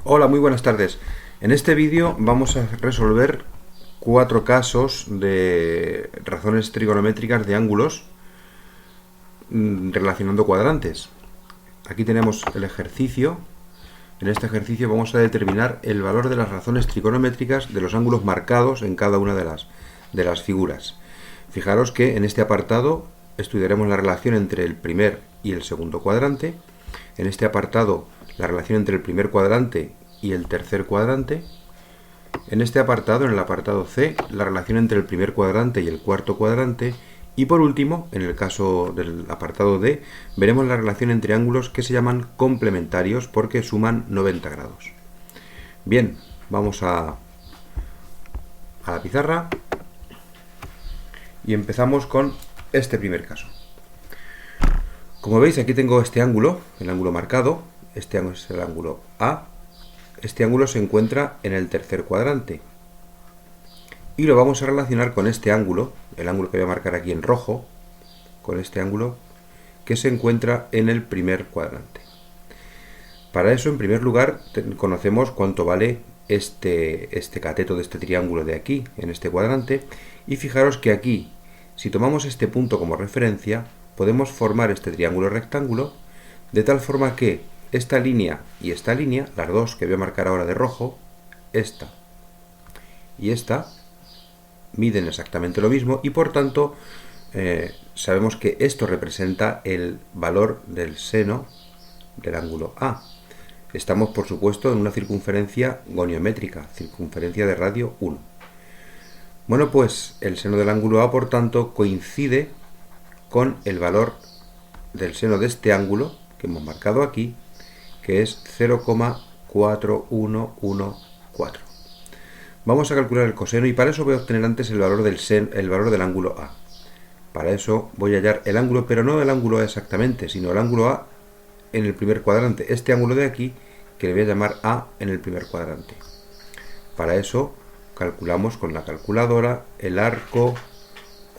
Hola, muy buenas tardes. En este vídeo vamos a resolver 4 casos de razones trigonométricas de ángulos relacionando cuadrantes. Aquí tenemos el ejercicio. En este ejercicio vamos a determinar el valor de las razones trigonométricas de los ángulos marcados en cada una de las figuras. Fijaros que en este apartado estudiaremos la relación entre el primer y el segundo cuadrante. En este apartado la relación entre el primer cuadrante y el tercer cuadrante. En este apartado, en el apartado C, la relación entre el primer cuadrante y el cuarto cuadrante. Y por último, en el caso del apartado D, veremos la relación entre ángulos que se llaman complementarios porque suman 90 grados. Bien, vamos a la pizarra y empezamos con este primer caso. Como veis, aquí tengo este ángulo, el ángulo marcado. Este ángulo es el ángulo A. Este ángulo se encuentra en el tercer cuadrante. Y lo vamos a relacionar con este ángulo, el ángulo que voy a marcar aquí en rojo, con este ángulo que se encuentra en el primer cuadrante. Para eso, en primer lugar, conocemos cuánto vale este cateto de este triángulo de aquí, en este cuadrante. Y fijaros que aquí, si tomamos este punto como referencia, podemos formar este triángulo rectángulo de tal forma que esta línea y esta línea, las dos que voy a marcar ahora de rojo, esta y esta, miden exactamente lo mismo y por tanto sabemos que esto representa el valor del seno del ángulo A. Estamos, por supuesto, en una circunferencia goniométrica, circunferencia de radio 1. Bueno, pues el seno del ángulo A, por tanto, coincide con el valor del seno de este ángulo que hemos marcado aquí, que es 0,4114. Vamos a calcular el coseno y para eso voy a obtener antes el valor del ángulo A. Para eso voy a hallar el ángulo, pero no el ángulo A exactamente, sino el ángulo A en el primer cuadrante. Este ángulo de aquí, que le voy a llamar A en el primer cuadrante. Para eso calculamos con la calculadora el arco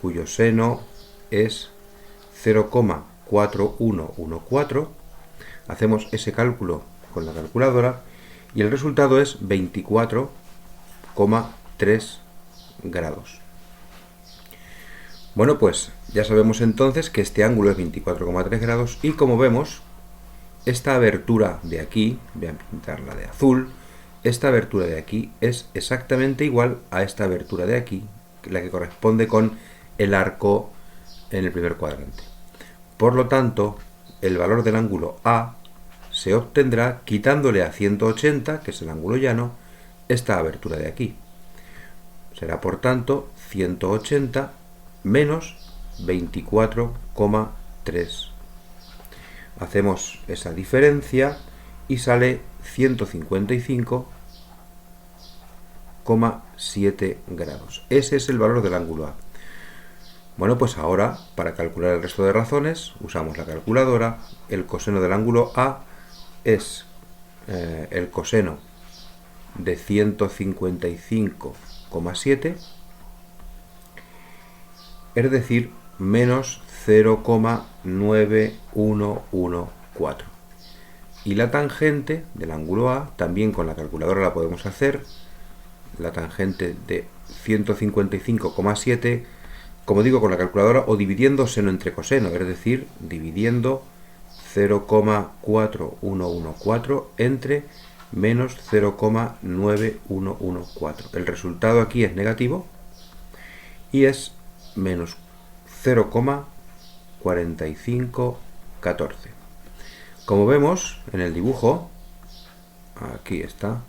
cuyo seno es 0,4114. Hacemos ese cálculo con la calculadora y el resultado es 24,3 grados. Bueno, pues ya sabemos entonces que este ángulo es 24,3 grados y como vemos, esta abertura de aquí, voy a pintarla de azul, esta abertura de aquí es exactamente igual a esta abertura de aquí, la que corresponde con el arco en el primer cuadrante. Por lo tanto, el valor del ángulo A se obtendrá quitándole a 180, que es el ángulo llano, esta abertura de aquí. Será, por tanto, 180 menos 24,3. Hacemos esa diferencia y sale 155,7 grados. Ese es el valor del ángulo A. Bueno, pues ahora, para calcular el resto de razones, usamos la calculadora. El coseno del ángulo A es el coseno de 155,7, es decir, menos 0,9114. Y la tangente del ángulo A, también con la calculadora la podemos hacer. La tangente de 155,7, como digo, con la calculadora o dividiendo seno entre coseno, es decir, dividiendo 0,4114 entre menos 0,9114. El resultado aquí es negativo y es menos 0,4514. Como vemos en el dibujo, aquí está,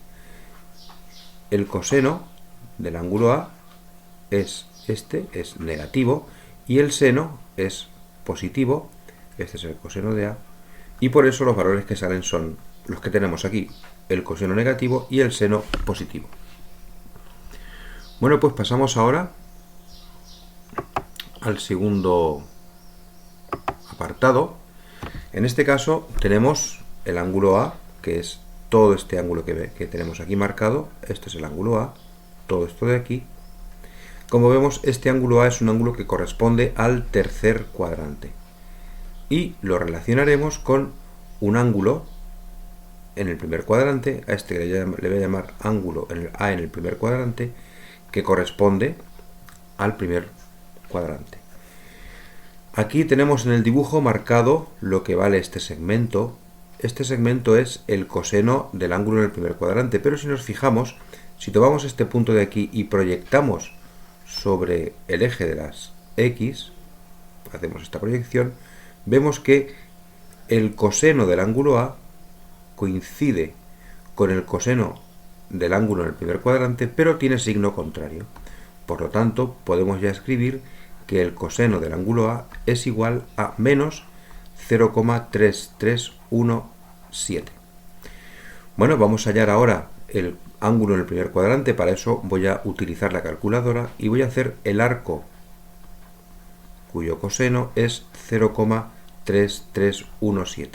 el coseno del ángulo A es negativo y el seno es positivo. Este es el coseno de A y por eso los valores que salen son los que tenemos aquí, el coseno negativo y el seno positivo. Bueno, pues pasamos ahora al segundo apartado. En este caso tenemos el ángulo A, que es todo este ángulo que tenemos aquí marcado. Este es el ángulo A, todo esto de aquí. Como vemos, este ángulo A es un ángulo que corresponde al tercer cuadrante. Y lo relacionaremos con un ángulo en el primer cuadrante, a este le voy a llamar ángulo en el A en el primer cuadrante, que corresponde al primer cuadrante. Aquí tenemos en el dibujo marcado lo que vale este segmento. Este segmento es el coseno del ángulo en el primer cuadrante, pero si nos fijamos, si tomamos este punto de aquí y proyectamos sobre el eje de las X, hacemos esta proyección, vemos que el coseno del ángulo A coincide con el coseno del ángulo en el primer cuadrante, pero tiene signo contrario. Por lo tanto, podemos ya escribir que el coseno del ángulo A es igual a menos 0,3317. Bueno, vamos a hallar ahora el ángulo en el primer cuadrante. Para eso voy a utilizar la calculadora y voy a hacer el arco cuyo coseno es 0,3317.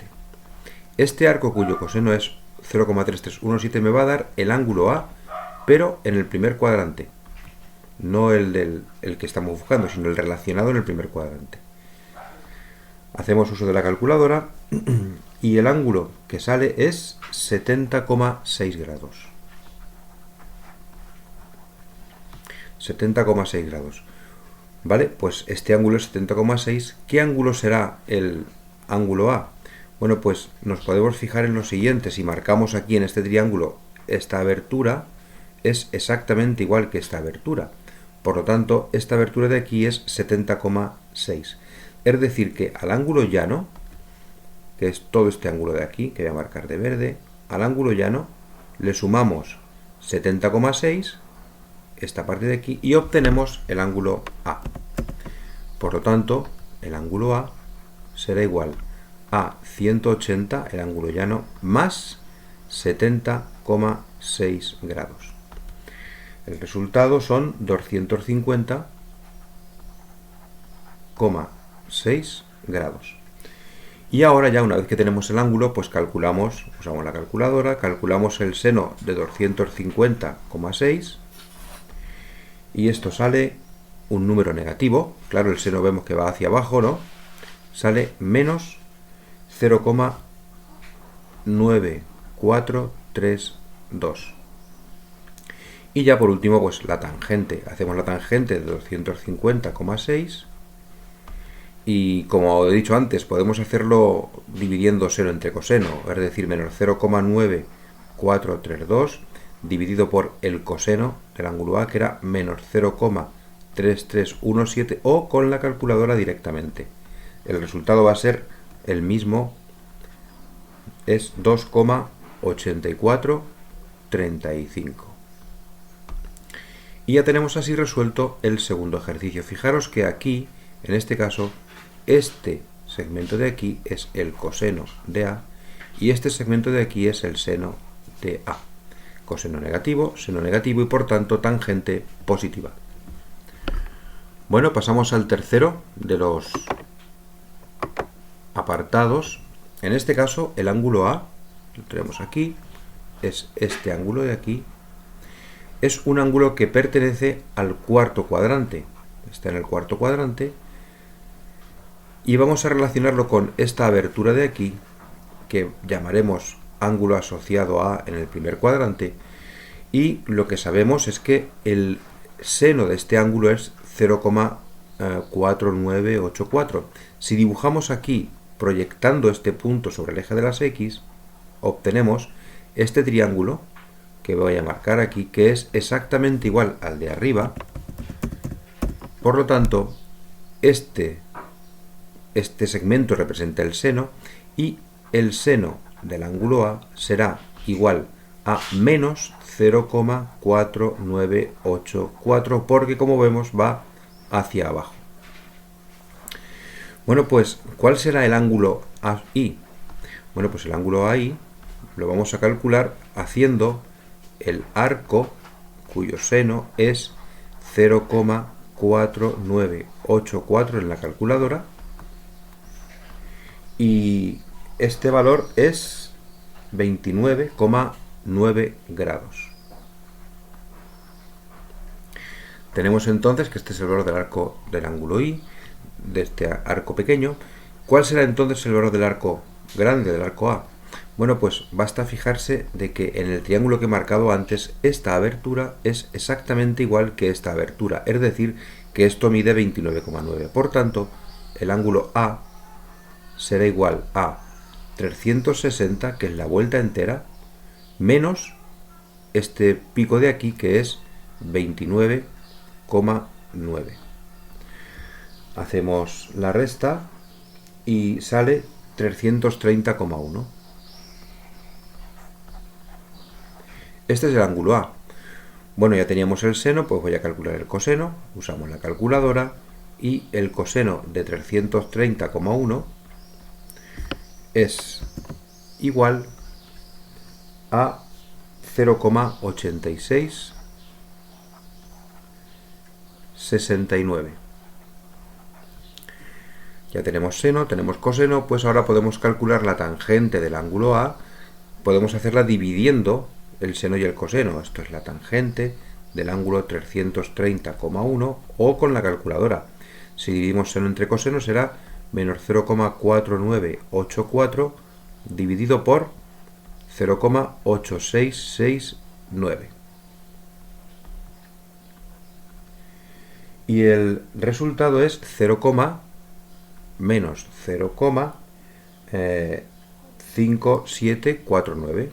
Este arco cuyo coseno es 0,3317 me va a dar el ángulo A, pero en el primer cuadrante. No el que estamos buscando, sino el relacionado en el primer cuadrante. Hacemos uso de la calculadora y el ángulo que sale es 70,6 grados. 70,6 grados. ¿Vale? Pues este ángulo es 70,6. ¿Qué ángulo será el ángulo A? Bueno, pues nos podemos fijar en lo siguiente. Si marcamos aquí en este triángulo esta abertura, es exactamente igual que esta abertura. Por lo tanto, esta abertura de aquí es 70,6. Es decir, que al ángulo llano, que es todo este ángulo de aquí, que voy a marcar de verde, al ángulo llano le sumamos 70,6, esta parte de aquí, y obtenemos el ángulo A. Por lo tanto, el ángulo A será igual a 180, el ángulo llano, más 70,6 grados. El resultado son 250,6 grados. Y ahora ya una vez que tenemos el ángulo, pues calculamos, usamos la calculadora, calculamos el seno de 250,6 y esto sale un número negativo. Claro, el seno vemos que va hacia abajo, ¿no? Sale menos 0,9432. Y ya por último, pues la tangente. Hacemos la tangente de 250,6 y como he dicho antes, podemos hacerlo dividiendo seno entre coseno, es decir, menos 0,9432 dividido por el coseno del ángulo A, que era menos 0,3317, o con la calculadora directamente. El resultado va a ser el mismo, es 2,8435. Y ya tenemos así resuelto el segundo ejercicio. Fijaros que aquí, en este caso, este segmento de aquí es el coseno de A y este segmento de aquí es el seno de A. Coseno negativo y por tanto tangente positiva. Bueno, pasamos al tercero de los apartados. En este caso, el ángulo A, lo tenemos aquí, es este ángulo de aquí. Es un ángulo que pertenece al cuarto cuadrante. Está en el cuarto cuadrante. Y vamos a relacionarlo con esta abertura de aquí, que llamaremos ángulo asociado a en el primer cuadrante. Y lo que sabemos es que el seno de este ángulo es 0,4984. Si dibujamos aquí, proyectando este punto sobre el eje de las X, obtenemos este triángulo que voy a marcar aquí, que es exactamente igual al de arriba. Por lo tanto, este segmento representa el seno y el seno del ángulo A será igual a menos 0,4984, porque como vemos va hacia abajo. Bueno, pues, ¿cuál será el ángulo AI? Bueno, pues el ángulo AI lo vamos a calcular haciendo el arco cuyo seno es 0,4984 en la calculadora, y este valor es 29,9 grados. Tenemos entonces que este es el valor del arco del ángulo I, de este arco pequeño. ¿Cuál será entonces el valor del arco grande, del arco A? Bueno, pues basta fijarse de que en el triángulo que he marcado antes, esta abertura es exactamente igual que esta abertura, es decir, que esto mide 29,9. Por tanto, el ángulo A será igual a 360, que es la vuelta entera, menos este pico de aquí, que es 29,9. Hacemos la resta y sale 330,1. Este es el ángulo A. Bueno, ya teníamos el seno, pues voy a calcular el coseno. Usamos la calculadora y el coseno de 330,1 es igual a 0,8669. Ya tenemos seno, tenemos coseno, pues ahora podemos calcular la tangente del ángulo A. Podemos hacerla dividiendo el seno y el coseno. Esto es la tangente del ángulo 330,1, o con la calculadora. Si dividimos seno entre coseno será menos 0,4984 dividido por 0,8669. Y el resultado es 0, menos 0,5749.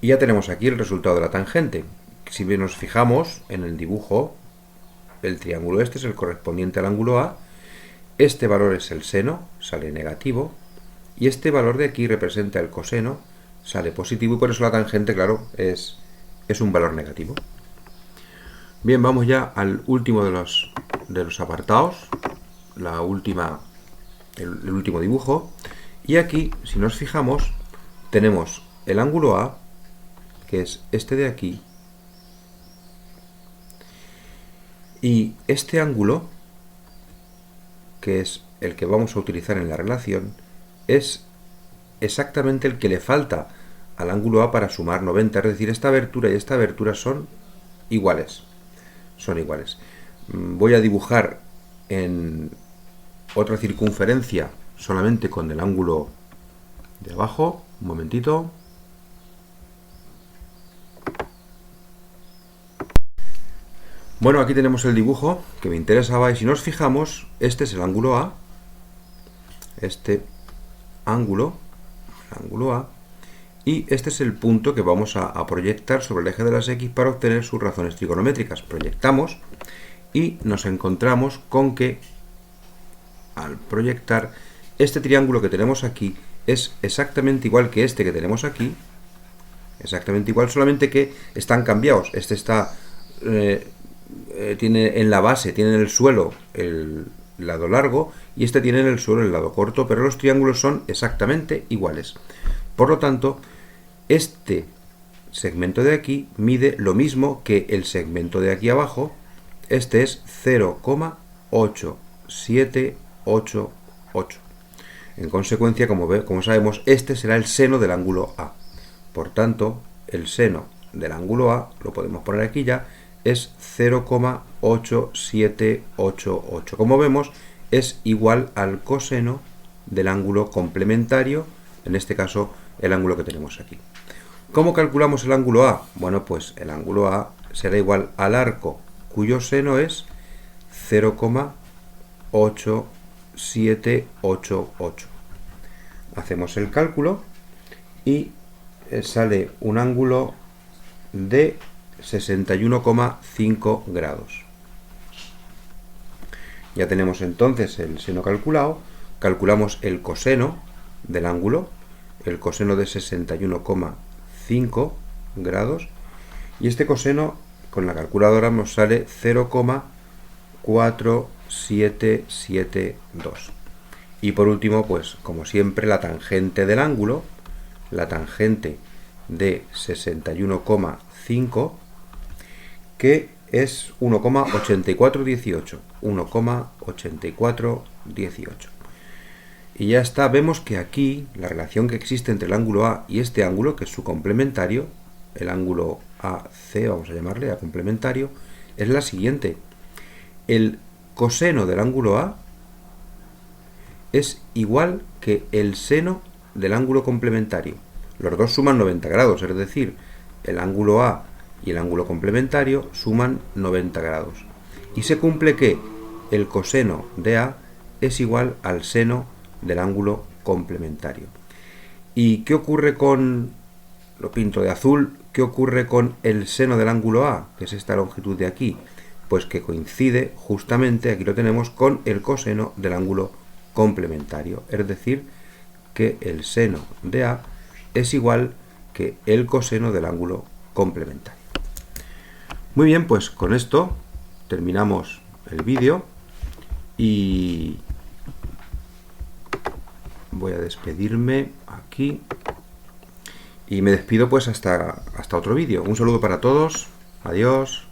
Y ya tenemos aquí el resultado de la tangente. Si nos fijamos en el dibujo, el triángulo este es el correspondiente al ángulo A, este valor es el seno, sale negativo, y este valor de aquí representa el coseno, sale positivo, y por eso la tangente, claro, es un valor negativo. Bien, vamos ya al último de los apartados, el último dibujo, y aquí, si nos fijamos, tenemos el ángulo A, que es este de aquí, y este ángulo, que es el que vamos a utilizar en la relación, es exactamente el que le falta al ángulo A para sumar 90, es decir, esta abertura y esta abertura son iguales. Voy a dibujar en otra circunferencia solamente con el ángulo de abajo, un momentito. Bueno, aquí tenemos el dibujo que me interesaba, y si nos fijamos, este es el ángulo A, este ángulo A, y este es el punto que vamos a proyectar sobre el eje de las X para obtener sus razones trigonométricas. Proyectamos y nos encontramos con que al proyectar, este triángulo que tenemos aquí es exactamente igual que este que tenemos aquí, exactamente igual, solamente que están cambiados. Este está tiene en la base, tiene en el suelo el lado largo, y este tiene en el suelo el lado corto, pero los triángulos son exactamente iguales. Por lo tanto, este segmento de aquí mide lo mismo que el segmento de aquí abajo. Este es 0,8788. En consecuencia, como sabemos, este será el seno del ángulo A. Por tanto, el seno del ángulo A, lo podemos poner aquí ya, es 0,8788. Como vemos, es igual al coseno del ángulo complementario, en este caso el ángulo que tenemos aquí. ¿Cómo calculamos el ángulo A? Bueno, pues el ángulo A será igual al arco cuyo seno es 0,8788. Hacemos el cálculo y sale un ángulo de 61,5 grados. Ya tenemos entonces el seno calculado. Calculamos el coseno del ángulo, el coseno de 61,5 grados, y este coseno con la calculadora nos sale 0,4772. Y por último, pues como siempre, la tangente del ángulo, la tangente de 61,5, que es 1,8418. 1,8418. Y ya está. Vemos que aquí la relación que existe entre el ángulo A y este ángulo, que es su complementario, el ángulo AC, vamos a llamarle A complementario, es la siguiente. El coseno del ángulo A es igual que el seno del ángulo complementario. Los dos suman 90 grados, es decir, el ángulo A y el ángulo complementario suman 90 grados. Y se cumple que el coseno de A es igual al seno del ángulo complementario. ¿Y qué ocurre con, lo pinto de azul, qué ocurre con el seno del ángulo A, que es esta longitud de aquí? Pues que coincide justamente, aquí lo tenemos, con el coseno del ángulo complementario. Es decir, que el seno de A es igual que el coseno del ángulo complementario. Muy bien, pues con esto terminamos el vídeo y voy a despedirme aquí y me despido pues hasta otro vídeo. Un saludo para todos, adiós.